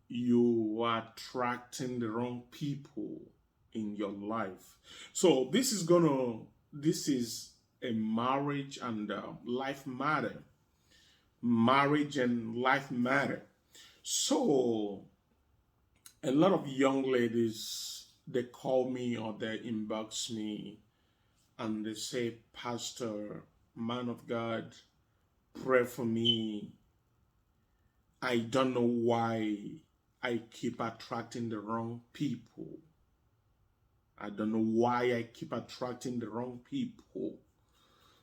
you are attracting the wrong people in your life. So this is a marriage and life matter. Marriage and life matter. So a lot of young ladies, they call me or they inbox me and they say, Pastor, man of God, pray for me. I don't know why I keep attracting the wrong people. I don't know why I keep attracting the wrong people.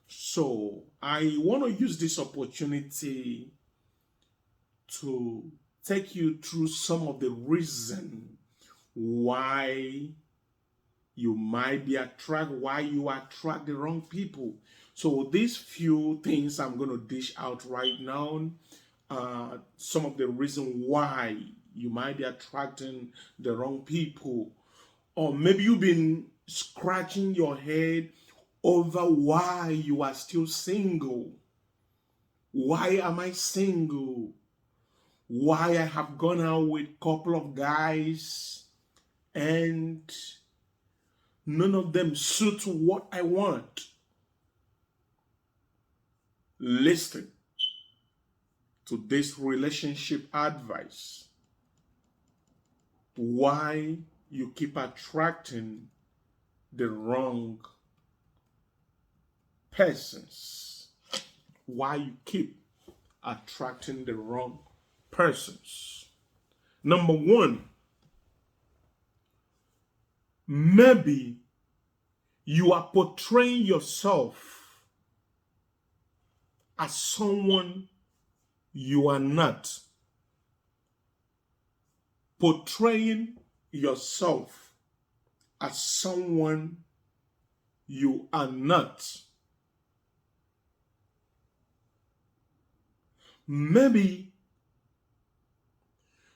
So I want to use this opportunity to take you through some of the reason why why you attract the wrong people. So these few things I'm going to dish out right now, some of the reason why you might be attracting the wrong people. Or maybe you've been scratching your head over why you are still single. Why am I single? Why I have gone out with a couple of guys and none of them suit what I want. Listen to this relationship advice. Why you keep attracting the wrong persons. Why you keep attracting the wrong persons. Number one, maybe you are portraying yourself as someone you are not. Portraying yourself as someone you are not. Maybe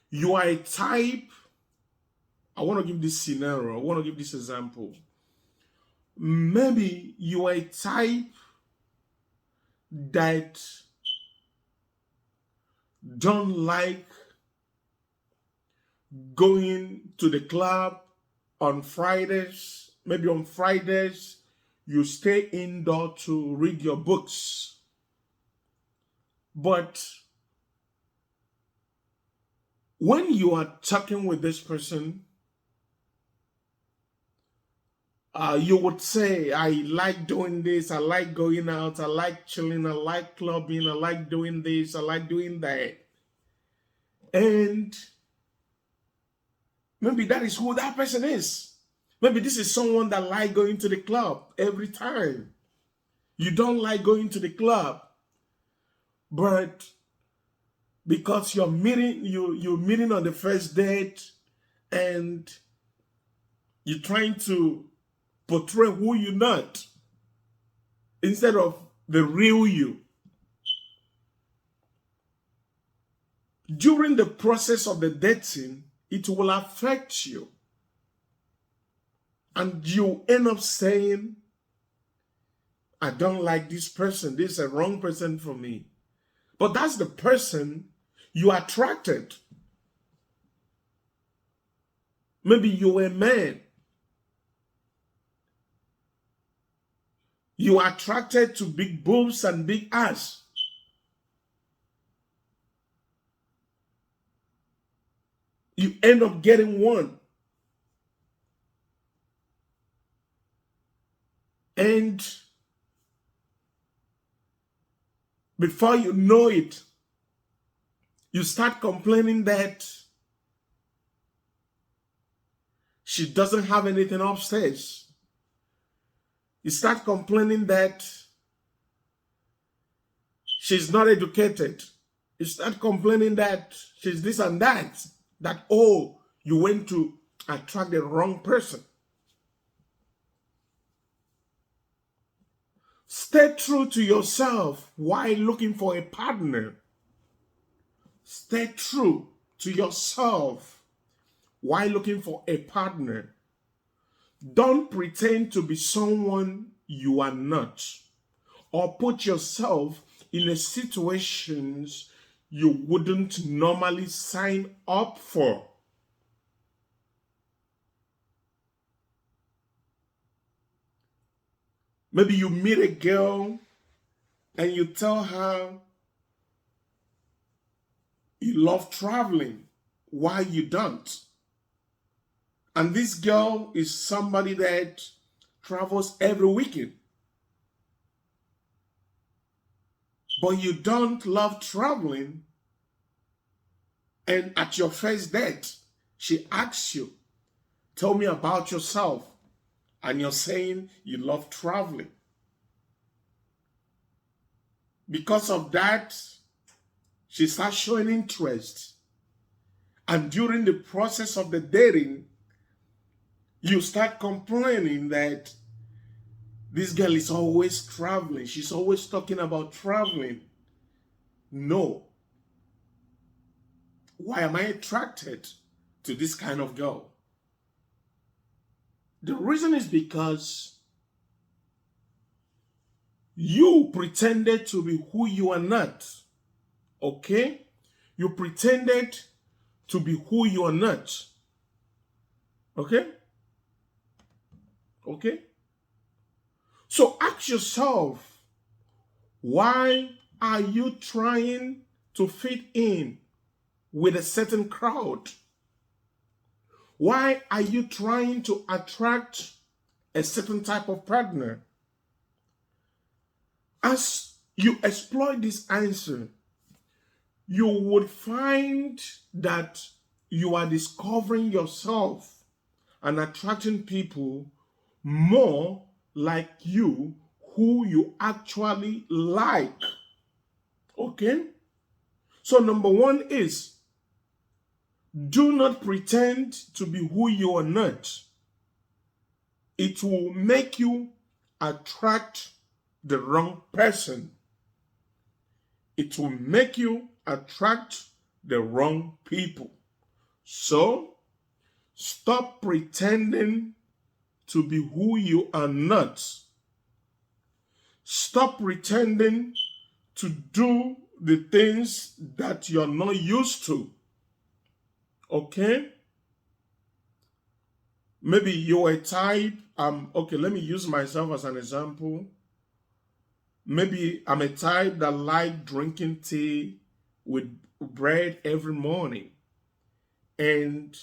you are a type. I want to give this scenario. I want to give this example. Maybe you are a type that don't like going to the club on Fridays. Maybe on Fridays, you stay indoor to read your books. But when you are talking with this person, you would say, I like doing this, I like going out, I like chilling, I like clubbing, I like doing this, I like doing that. And maybe that is who that person is. Maybe this is someone that like going to the club every time. You don't like going to the club, but because you're meeting on the first date and you're trying to portray who you're not instead of the real you. During the process of the dating, it will affect you. And you end up saying, I don't like this person. This is a wrong person for me. But that's the person you attracted. Maybe you're a man. You are attracted to big boobs and big ass. You end up getting one. And before you know it, you start complaining that she doesn't have anything upstairs. You start complaining that she's not educated. You start complaining that she's this and that. That, oh, you went to attract the wrong person. Stay true to yourself while looking for a partner. Stay true to yourself while looking for a partner. Don't pretend to be someone you are not, or put yourself in a situations you wouldn't normally sign up for. Maybe you meet a girl and you tell her you love traveling. Why you don't? And this girl is somebody that travels every weekend. But you don't love traveling. And at your first date, she asks you, tell me about yourself. And you're saying you love traveling. Because of that, she starts showing interest. And during the process of the dating, you start complaining that this girl is always traveling. She's always talking about traveling. No. Why am I attracted to this kind of girl? The reason is because you pretended to be who you are not. Okay? You pretended to be who you are not. Okay? Okay? So ask yourself, why are you trying to fit in with a certain crowd? Why are you trying to attract a certain type of partner? As you explore this answer, you would find that you are discovering yourself and attracting people more like you, who you actually like. Okay? So number one is, do not pretend to be who you are not. It will make you attract the wrong person. It will make you attract the wrong people. So, stop pretending to be who you are not. Stop pretending to do the things that you're not used to. Okay? Maybe you're a type, okay, let me use myself as an example. Maybe I'm a type that like drinking tea with bread every morning. And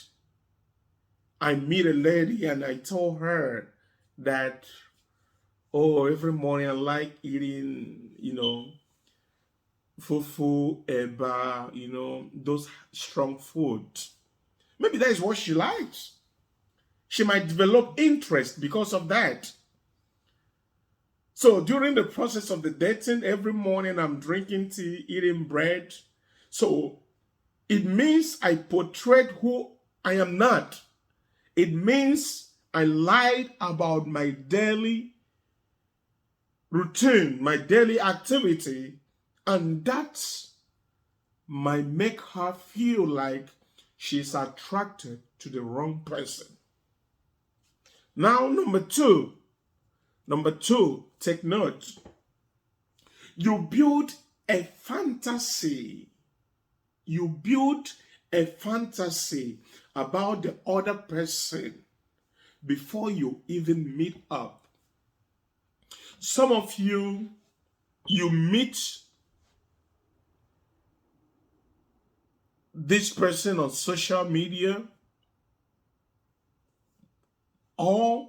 I meet a lady and I told her that, oh, every morning I like eating, fufu, eba, those strong foods. Maybe that is what she likes. She might develop interest because of that. So during the process of the dating, every morning I'm drinking tea, eating bread. So it means I portrayed who I am not. It means I lied about my daily routine, my daily activity, and that might make her feel like she's attracted to the wrong person. Now, number two, take note. You build a fantasy. You build a fantasy about the other person before you even meet up. Some of you meet this person on social media, or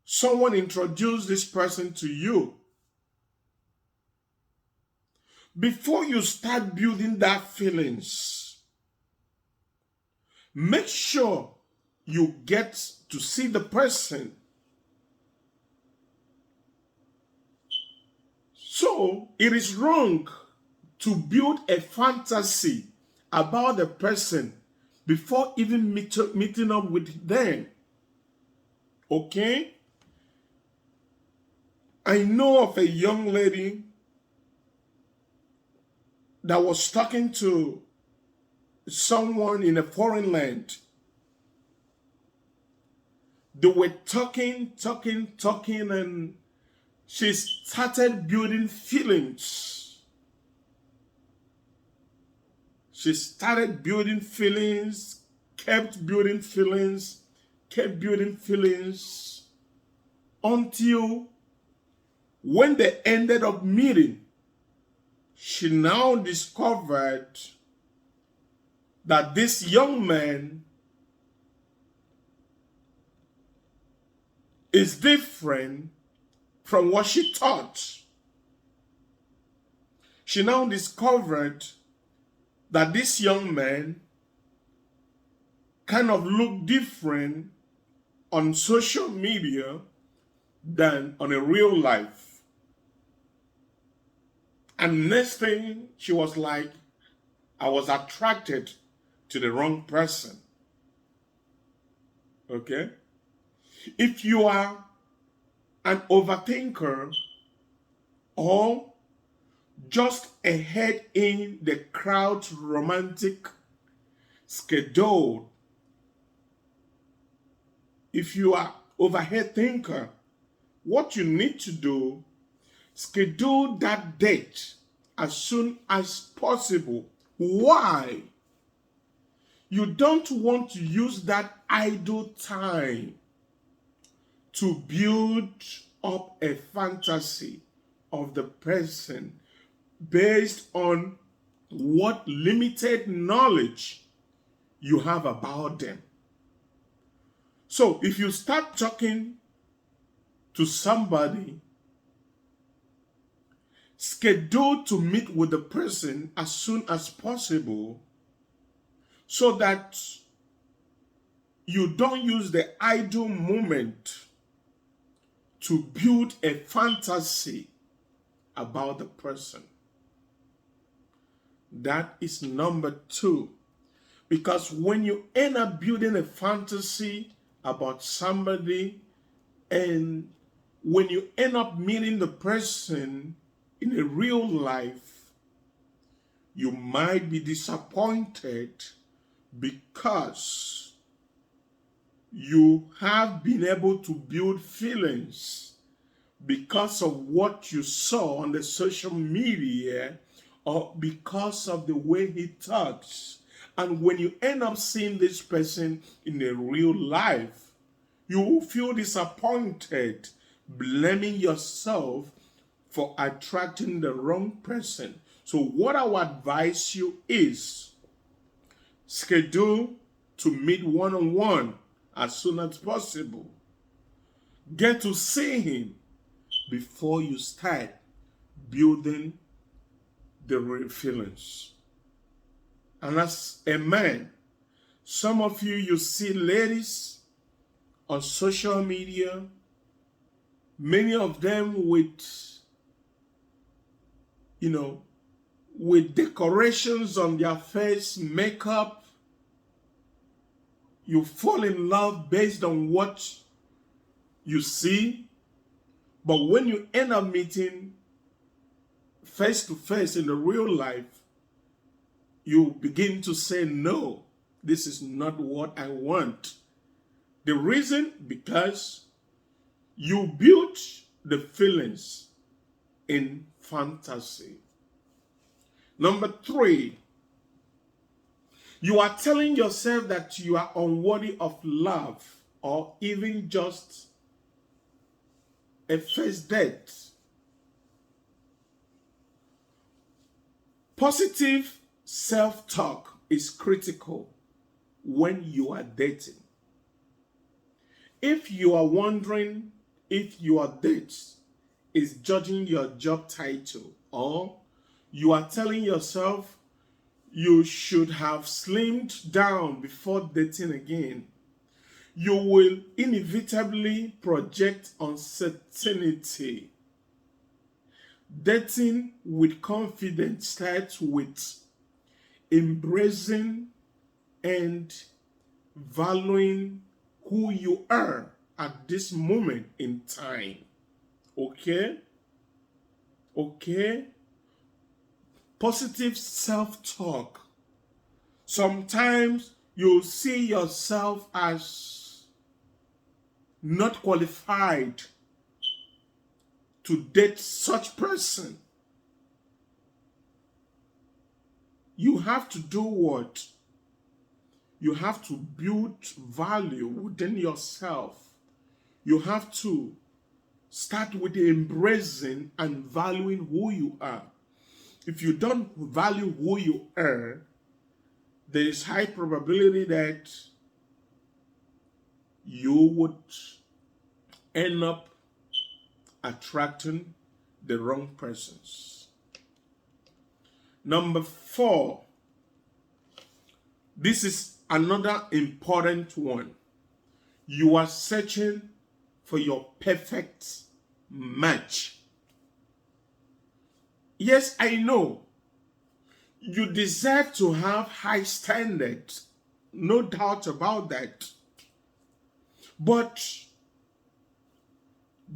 someone introduced this person to you. Before you start building that feelings, make sure you get to see the person. So it is wrong to build a fantasy about the person before even meeting up with them. Okay? I know of a young lady that was talking to someone in a foreign land. They were talking, and she started building feelings. She started building feelings, kept building feelings, kept building feelings until when they ended up meeting, she now discovered that this young man is different from what she thought. She now discovered that this young man kind of looked different on social media than on a real life. And next thing, she was like, I was attracted to the wrong person. Okay? If you are an overthinker or just ahead in the crowd's romantic schedule, if you are overhead thinker, what you need to do, schedule that date as soon as possible. Why? You don't want to use that idle time to build up a fantasy of the person based on what limited knowledge you have about them. So if you start talking to somebody, schedule to meet with the person as soon as possible so that you don't use the idle moment to build a fantasy about the person. That is number 2. Because when you end up building a fantasy about somebody, and when you end up meeting the person in a real life, you might be disappointed because you have been able to build feelings because of what you saw on the social media or because of the way he talks. And when you end up seeing this person in a real life, you will feel disappointed, blaming yourself for attracting the wrong person. So what I would advise you is schedule to meet one-on-one as soon as possible. Get to see him before you start building the real feelings. And as a man, some of you see ladies on social media, many of them with decorations on their face, makeup. You fall in love based on what you see. But when you end up meeting face to face in the real life, you begin to say, no, this is not what I want. The reason, because you built the feelings in fantasy. Number 3, you are telling yourself that you are unworthy of love or even just a first date. Positive self-talk is critical when you are dating. If you are wondering if your date is judging your job title, or you are telling yourself you should have slimmed down before dating again, you will inevitably project uncertainty. Dating with confidence starts with embracing and valuing who you are at this moment in time. Okay? Okay? Positive self-talk. Sometimes you'll see yourself as not qualified to date such person. you have to do what? You have to build value within yourself. You have to start with embracing and valuing who you are. If you don't value who you are, there is high probability that you would end up attracting the wrong persons. Number 4, this is another important one. You are searching for your perfect match. Yes, I know you deserve to have high standards, no doubt about that. But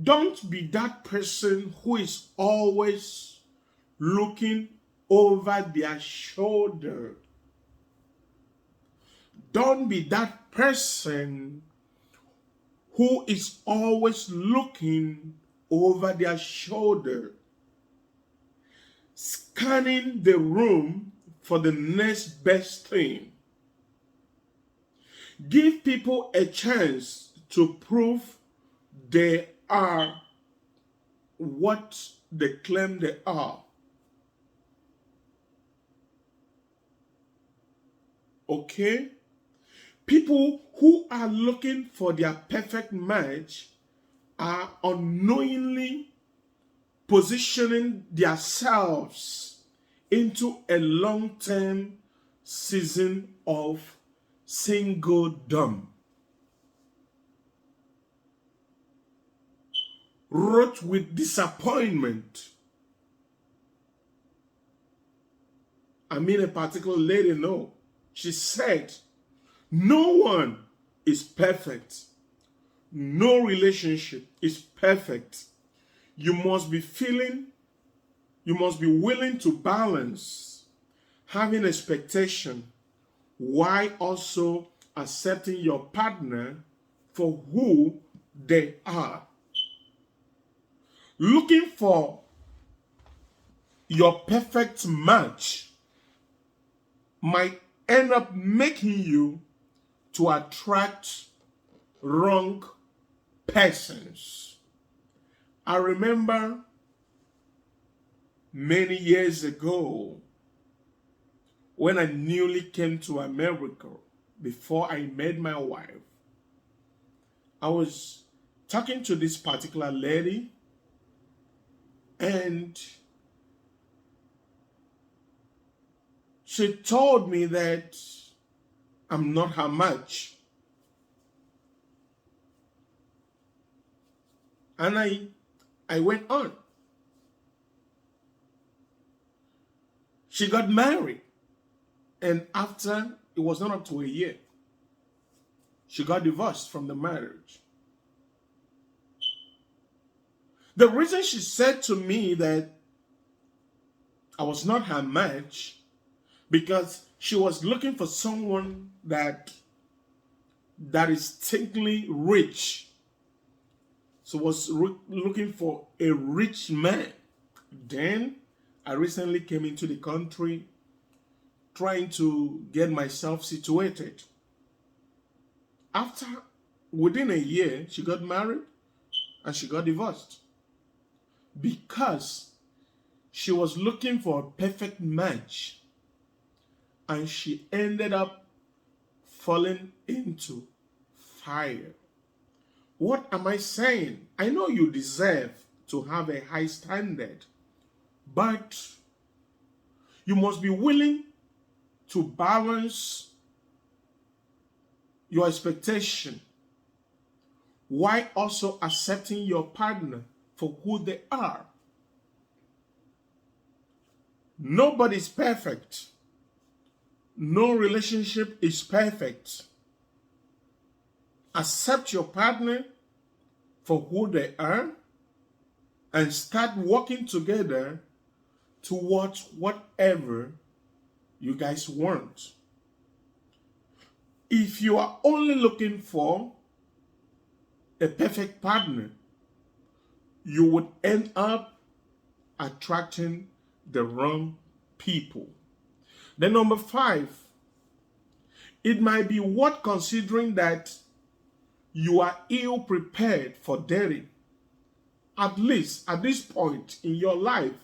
don't be that person who is always looking over their shoulder. Don't be that person who is always looking over their shoulder, scanning the room for the next best thing. Give people a chance to prove they are what they claim they are. Okay? People who are looking for their perfect match are unknowingly positioning themselves into a long-term season of singledom. Wrote with disappointment. I mean, a particular lady, no. She said, no one is perfect. No relationship is perfect. You must be willing to balance having expectation while also accepting your partner for who they are. Looking for your perfect match might end up making you to attract wrong persons. I remember many years ago when I newly came to America, before I met my wife, I was talking to this particular lady, and she told me that I'm not her match. And I went on. She got married. And after, it was not up to a year, she got divorced from the marriage. The reason she said to me that I was not her match, because she was looking for someone that is technically rich. So was looking for a rich man. Then I recently came into the country trying to get myself situated. Within a year, she got married and she got divorced because she was looking for a perfect match, and she ended up falling into fire. What am I saying? I know you deserve to have a high standard, but you must be willing to balance your expectation while also accepting your partner for who they are. Nobody's perfect. No relationship is perfect. Accept your partner for who they are and start working together towards whatever you guys want. If you are only looking for a perfect partner, you would end up attracting the wrong people. Then number 5, it might be worth considering that you are ill prepared for dating, at least at this point in your life.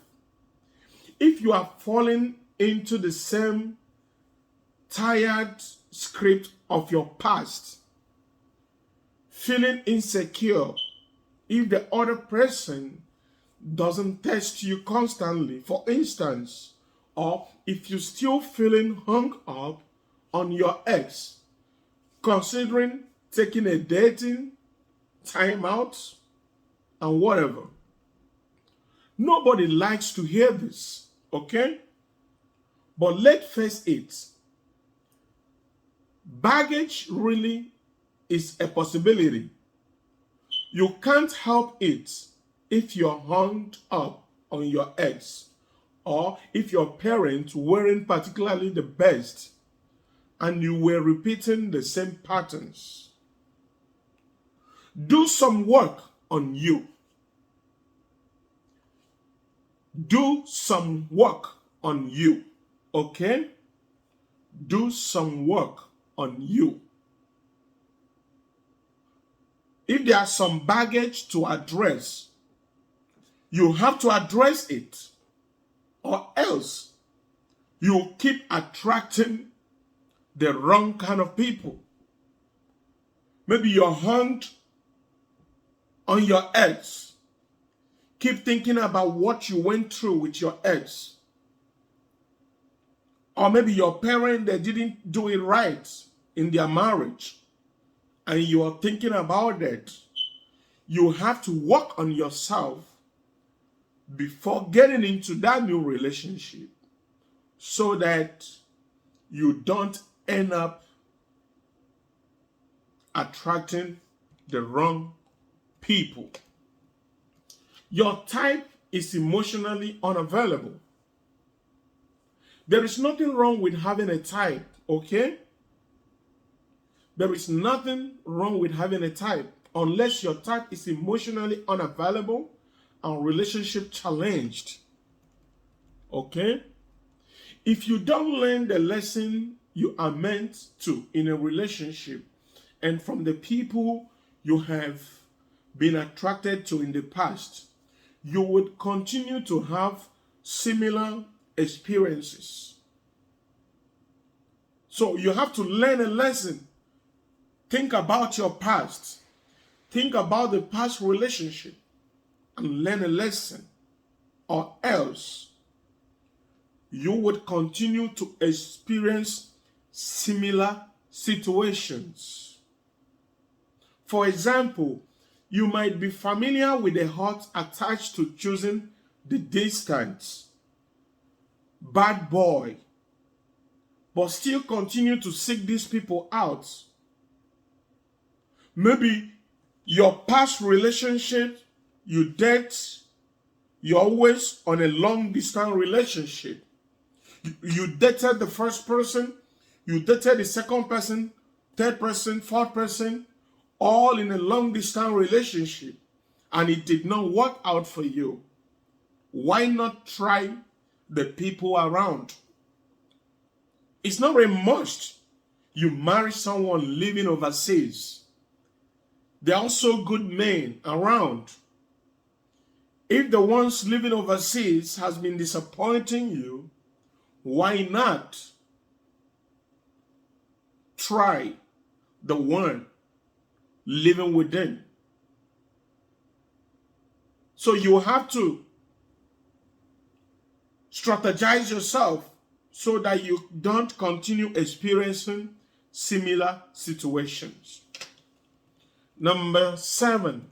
If you are falling into the same tired script of your past, feeling insecure if the other person doesn't test you constantly, for instance, or if you're still feeling hung up on your ex, considering taking a dating time out and whatever. Nobody likes to hear this, okay? But let's face it, baggage really is a possibility. You can't help it if you're hung up on your ex, or if your parents weren't particularly the best and you were repeating the same patterns. Do some work on you. Do some work on you, okay? Do some work on you. If there's some baggage to address, you have to address it, or else you keep attracting the wrong kind of people. Maybe you're hung on your ex. Keep thinking about what you went through with your ex. Or maybe your parents, they didn't do it right in their marriage, and you are thinking about that. You have to work on yourself before getting into that new relationship, so that you don't end up attracting the wrong people. Your type is emotionally unavailable. There is nothing wrong with having a type, okay? There is nothing wrong with having a type, unless your type is emotionally unavailable and relationship challenged, okay? If you don't learn the lesson you are meant to in a relationship, and from the people you have been attracted to in the past, you would continue to have similar experiences. So you have to learn a lesson. Think about your past. Think about the past relationship and learn a lesson, or else you would continue to experience similar situations. For example, you might be familiar with the hurt attached to choosing the distant bad boy, but still continue to seek these people out. Maybe your past relationship, you're always on a long distance relationship. You dated the first person, you dated the second person, third person, fourth person, all in a long distance relationship, and it did not work out for you. Why not try the people around? It's not a must you marry someone living overseas. There are also good men around. If the ones living overseas has been disappointing you, why not try the one living within? So you have to strategize yourself so that you don't continue experiencing similar situations. Number 7,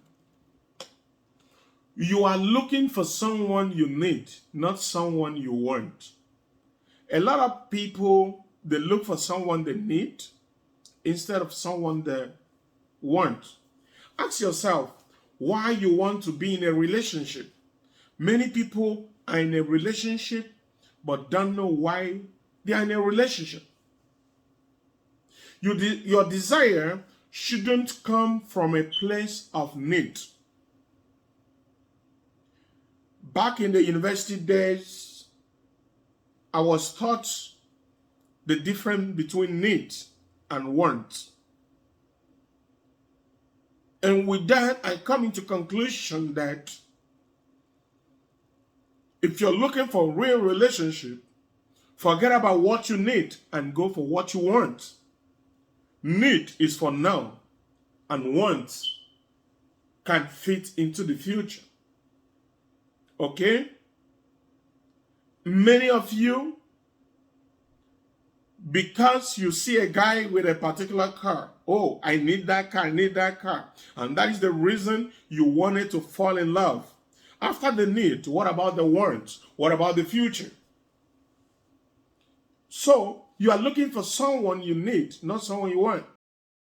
you are looking for someone you need, not someone you want. A lot of people, they look for someone they need instead of someone they want. Ask yourself why you want to be in a relationship. Many people are in a relationship but don't know why they are in a relationship. Your desire shouldn't come from a place of need. Back in the university days, I was taught the difference between need and want. And with that, I come into conclusion that if you're looking for a real relationship, forget about what you need and go for what you want. Need is for now, and want can fit into the future. Okay? Many of you, because you see a guy with a particular car, oh, I need that car, I need that car. And that is the reason you wanted to fall in love. After the need, what about the want? What about the future? So, you are looking for someone you need, not someone you want.